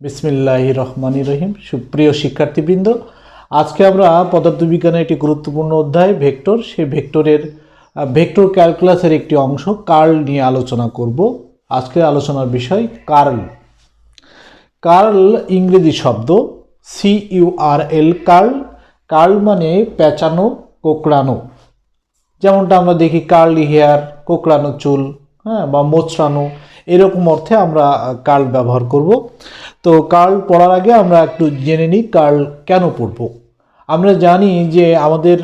বিসমিল্লাহির রহমানির রহিম। সুপ্রিয় শিক্ষার্থীবৃন্দ, আজকে আমরা পদার্থবিজ্ঞানের একটি গুরুত্বপূর্ণ অধ্যায় ভেক্টর, সেই ভেক্টরের ভেক্টর ক্যালকুলাসের একটি অংশ কার্ল নিয়ে আলোচনা করব। আজকের আলোচনার বিষয় কার্ল। কার্ল ইংরেজি শব্দ, CURL, কার্ল। কার্ল মানে পেঁচানো, কোঁকড়ানো। যেমনটা আমরা দেখি কার্লি হেয়ার, কোঁকড়ানো চুল, বা মোচড়ানো, এরকম অর্থে আমরা কার্ল ব্যবহার করব। তো কার্ল পড়ার আগে আমরা একটু জেনে নিই কার্ল কেন পড়ব। আমরা জানি যে আমাদের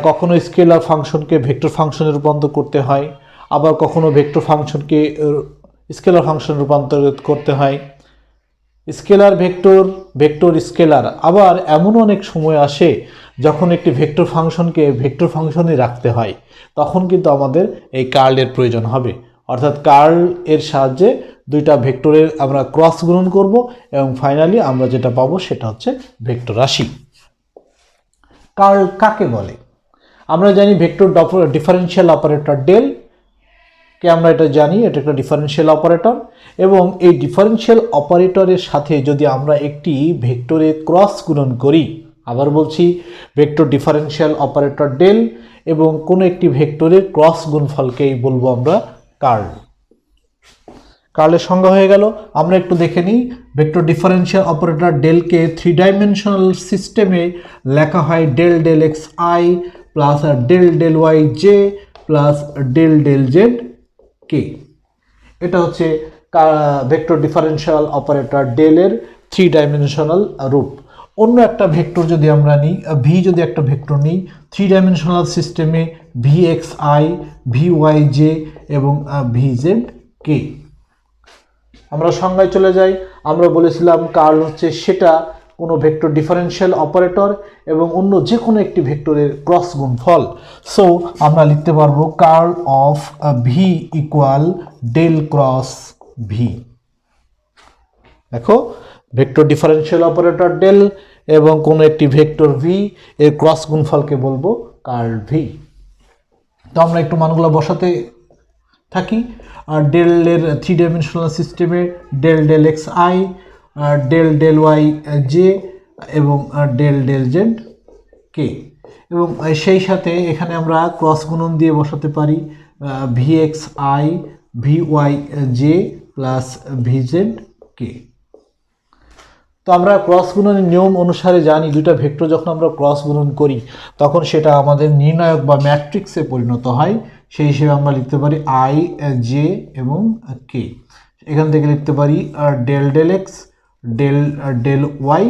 কখনো স্কেলার ফাংশনকে ভেক্টর ফাংশনে রূপান্তর করতে হয়, আবার কখনো ভেক্টর ফাংশনকে স্কেলার ফাংশনে রূপান্তরিত করতে হয়। স্কেলার ভেক্টর, ভেক্টর স্কেলার, আবার এমন অনেক সময় আসে যখন একটি ভেক্টর ফাংশনকে ভেক্টর ফাংশনে রাখতে হয়, তখন কিন্তু আমাদের এই কার্লের প্রয়োজন হবে। অর্থাৎ কার্ল এর সাহায্যে দুইটা ভেক্টরের আমরা ক্রস গুণন করব এবং ফাইনালি আমরা যেটা পাবো সেটা হচ্ছে ভেক্টর রাশি। কার্ল কাকে বলে? আমরা জানি ভেক্টর ডিফারেনশিয়াল অপারেটর ডেল কে, আমরা এটা জানি, এটা একটা ডিফারেনশিয়াল অপারেটর, এবং এই ডিফারেনশিয়াল অপারেটরের সাথে যদি আমরা একটি ভেক্টরে ক্রস গুণন করি, আবার বলছি ভেক্টর ডিফারেনশিয়াল অপারেটর ডেল এবং কোনো একটি ভেক্টরের ক্রস গুণফলকেই বলবো আমরা কার্ল। কার্লের সংজ্ঞা হয়ে গেল। আমরা একটু দেখে নিই। ভেক্টর ডিফারেনশিয়াল অপারেটর ডেলকে 3 ডাইমেনশনাল সিস্টেমে লেখা হয় del del x i plus del del y j plus del del z k. এটা হচ্ছে ভেক্টর ডিফারেনশিয়াল অপারেটর ডেলের 3 ডাইমেনশনাল রূপ। অন্য একটা ভেক্টর যদি আমরা নিই, ভি যদি একটা ভেক্টর নিই 3 ডাইমেনশনাল সিস্টেমে v x i, v y j এবং ভি জেড কে। আমরা সংজ্ঞায় চলে যাই। আমরা বলেছিলাম কার্ল হচ্ছে সেটা কোনো ভেক্টর ডিফারেনশিয়াল অপারেটর এবং অন্য যে কোনো একটি ভেক্টরের ক্রস গুণফল। সো আমরা লিখতে পারবো curl of v equal del cross v. দেখো, ভেক্টর ডিফারেনশিয়াল অপারেটর ডেল এবং কোনো একটি ভেক্টর ভি এর ক্রস গুণফলকে বলবো কার্ল ভি। তো আমরা একটু মানগুলো বসাতে থাকি। আর ডেলের 3 ডাইমেনশনাল সিস্টেমে del del x i, del del y j এবং ডেল ডেল জেড কে, এবং সেই সাথে এখানে আমরা ক্রস গুণন দিয়ে বসাতে পারি v x i, v y j plus v z k. তো আমরা ক্রস গুণনের নিয়ম অনুসারে জানি দুইটা ভেক্টর যখন আমরা ক্রস গুণন করি তখন সেটা আমাদের নির্ণায়ক বা ম্যাট্রিক্সে পরিণত হয়। সেই হিসেবে আমরা লিখতে পারি আই, জে এবং কে। এখান থেকে লিখতে পারি del del x, del del y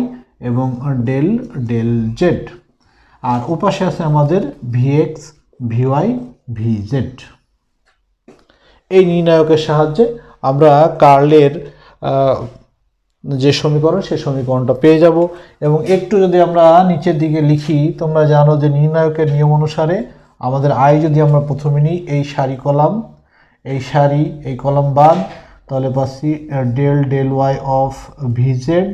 এবং ডেল ডেল জেড। আর ওপাশে আছে আমাদের v x, v y, v z. এই নির্ণায়কের সাহায্যে আমরা কার্লের যে সমীকরণ সেই সমীকরণটা পেয়ে যাব। এবং একটু যদি আমরা নিচের দিকে লিখি, তোমরা জানো যে নির্ণায়কের নিয়ম অনুসারে আমাদের আই যদি আমরা প্রথমে নিই এই সারি কলাম, এই সারি এই কলাম বাদ, তাহলে পাচ্ছি del del y of v z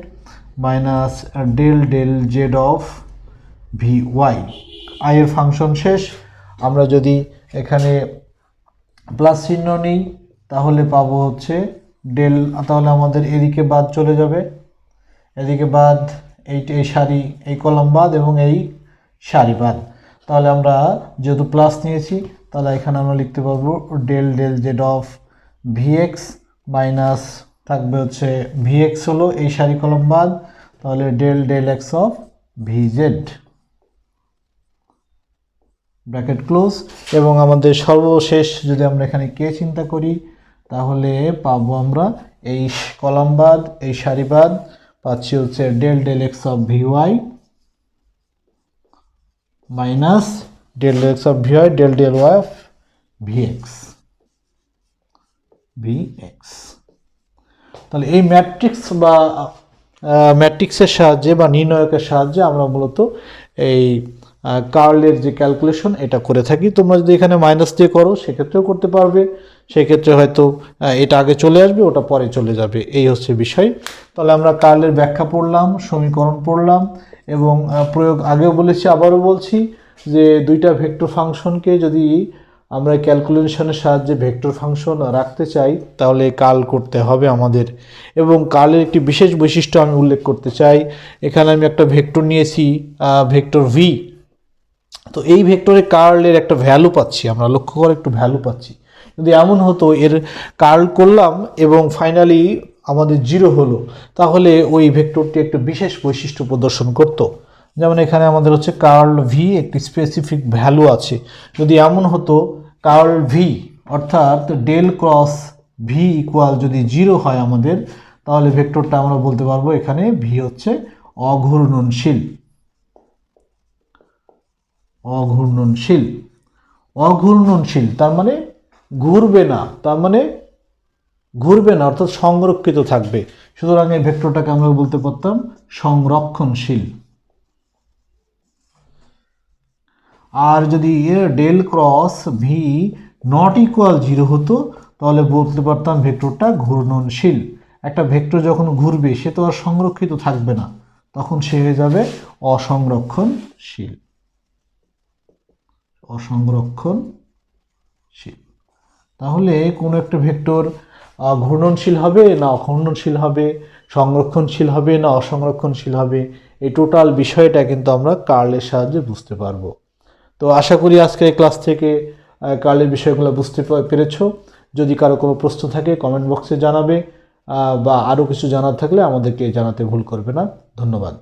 minus del del z of v y. I এর ফাংশন শেষ। আমরা যদি এখানে প্লাস চিহ্ন নিই তাহলে পাবো হচ্ছে ডেল, তাহলে আমাদের এদিকে বাদ চলে যাবে, এদিকে বাদ, এই সারি এই কলাম বাদ এবং এই সারি বাদ। তাহলে আমরা যেহেতু প্লাস নিয়েছি তাহলে এখানে আমরা লিখতে পারবো del del z of v x minus থাকবে হচ্ছে ভি এক্স হলো এই সারি কলাম বাদ, তাহলে del del x of v z, bracket close. এবং আমাদের সর্বশেষ যদি আমরা এখানে কে চিন্তা করি তাহলে পাবো আমরা এই কলাম বাদ এই সারি বাদ, পাচ্ছি হচ্ছে del del x of v y minus del del x of v y del del y of v x, v x. তাহলে এই ম্যাট্রিক্স বা ম্যাট্রিক্সের সাহায্যে বা নির্ণায়কের সাহায্যে আমরা মূলত এই কার্লের যে ক্যালকুলেশন এটা করে থাকি। তোমরা যদি এখানে মাইনাস দিয়ে করো সেক্ষেত্রেও করতে পারবে, সেক্ষেত্রে হয়তো এটা আগে চলে আসবে ওটা পরে চলে যাবে, এই হচ্ছে বিষয়। তাহলে আমরা কার্লের ব্যাখ্যা পড়লাম, সমীকরণ পড়লাম এবং প্রয়োগ আগেও বলেছি আবারও বলছি যে দুইটা ভেক্টর ফাংশনকে যদি আমরা ক্যালকুলেশনের সাহায্যে ভেক্টর ফাংশন রাখতে চাই, তাহলে কার্ল করতে হবে আমাদের। এবং কার্লের একটি বিশেষ বৈশিষ্ট্য আমি উল্লেখ করতে চাই। এখানে আমি একটা ভেক্টর নিয়েছি, ভেক্টর ভি। তো এই ভেক্টরে কার্লের একটা ভ্যালু পাচ্ছি, আমরা লক্ষ্য করে একটু ভ্যালু পাচ্ছি। যদি এমন হতো এর কার্ল করলাম এবং ফাইনালি আমাদের 0 হলো, তাহলে ওই ভেক্টরটি একটু বিশেষ বৈশিষ্ট্য প্রদর্শন করত। যেমন এখানে আমাদের হচ্ছে কার্ল ভি একটি স্পেসিফিক ভ্যালু আছে। যদি এমন হতো কার্ল ভি অর্থাৎ ডেল ক্রস ভি ইকুয়াল যদি 0 হয় আমাদের, তাহলে ভেক্টরটা আমরা বলতে পারবো এখানে ভি হচ্ছে অঘূর্ণনশীল। অঘূর্ণনশীল, অঘূর্ণনশীল তার মানে ঘুরবে না, তার মানে ঘুরবে না অর্থাৎ সংরক্ষিত থাকবে। সুতরাং এই ভেক্টরটাকে আমরা বলতে পারতাম সংরক্ষণশীল। আর যদি del cross v not equal 0 হতো, তাহলে বলতে পারতাম ভেক্টরটা ঘূর্ণনশীল। একটা ভেক্টর যখন ঘুরবে সে তো আর সংরক্ষিত থাকবে না, তখন সে হয়ে যাবে অসংরক্ষণশীল। অসংরক্ষণশীল। তাহলে কোনো একটা ভেক্টর ঘূর্ণনশীল হবে না অঘূর্ণনশীল হবে, সংরক্ষণশীল হবে না অসংরক্ষণশীল হবে, এই টোটাল বিষয়টা কিন্তু আমরা কার্লের সাহায্যে বুঝতে পারবো। তো আশা করি আজকে এই ক্লাস থেকে কার্লের বিষয়গুলো বুঝতে পেরেছো। যদি কারো কোনো প্রশ্ন থাকে কমেন্ট বক্সে জানাবে, বা আরও কিছু জানার থাকলে আমাদেরকে জানাতে ভুল করবে না। ধন্যবাদ।